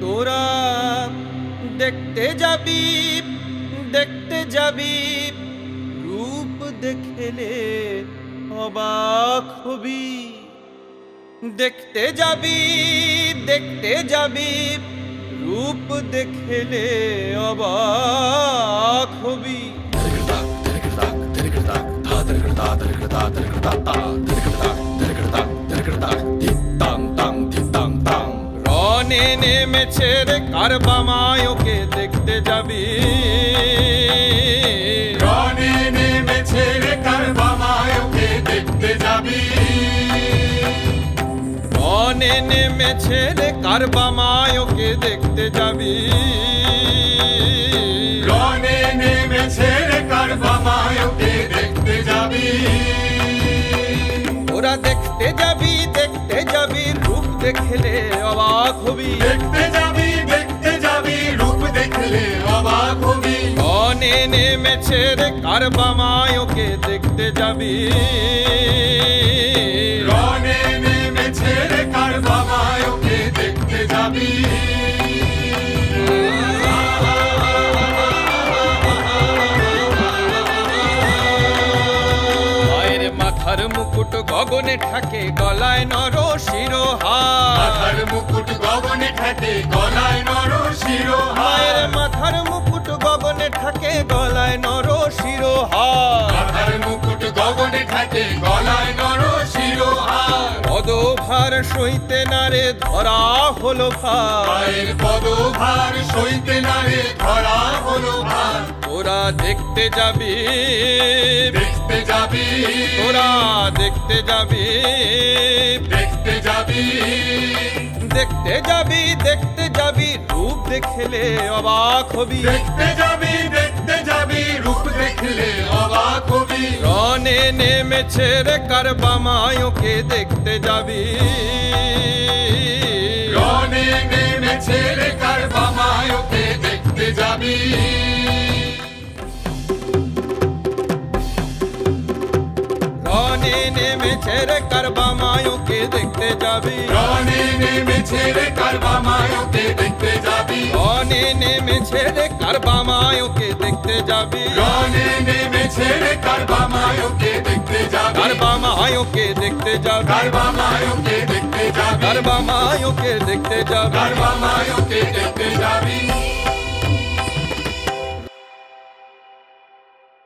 তোরা দেখতে যাবি রূপ দেখলে অবাক হবি। দেখতে যাবি রূপ দেখলে অবাক হবি। রনে নেমেছে রে কারবামায়কে দেখতে যাবি। রনে নেমেছে রে কারবামায়কে দেখতে যাবি। রনে নেমেছে রে কারবামায়কে দেখতে যাবি। রনে নেমেছে রে কারবামায়কে দেখতে যাবি। ওরা দেখতে যাবি রূপ দেখলে অবাক হবি। দেখতে যাবি রূপ দেখলে অবাক হবি। রনে নেমেছে রে কারবামায়কে দেখতে যাবি। রনে নেমেছে রে কারবামায়কে দেখতে যাবি। মায়ের মাথার মুকুট গগনে ঠাকে গলায় নর শিরোহার। মাথার মুকুট গগনে ঠাকে গলায় নর শিরোহার। মায়ের মাথার মুকুট গগনে ঠাকে গলায় নর শিরোহার। মাথার মুকুট গগনে ঠাকে গলায় নর শিরোহার। পদভার সইতে নারে ধরা হলো ভার। মায়ের পদভার সইতে নারে ধরা হলো ভার। তোরা দেখতে যাবি তোরা দেখতে যাবি রূপ দেখলে অবাক হবি। দেখতে যাবি রূপ দেখলে অবাক হবি। রনে নেমেছে রে কারবামায়কে দেখতে যাবি। রনে নেমেছে রে কারবামায়কে দেখতে যাবি। রনে নেমেছে রে কারবামায়কে দেখতে যাবি। রনে নেমেছে রে কারবামায়কে দেখতে যাবি। রনে নেমেছে রে কারবামায়কে দেখতে যাবি। রনে নেমেছে রে কারবামায়কে দেখতে যাবি। কারবামায়কে দেখতে যাবি। কারবামায়কে দেখতে যাবি। কারবামায়কে দেখতে যাবি। কারবামায়কে দেখতে যাবি।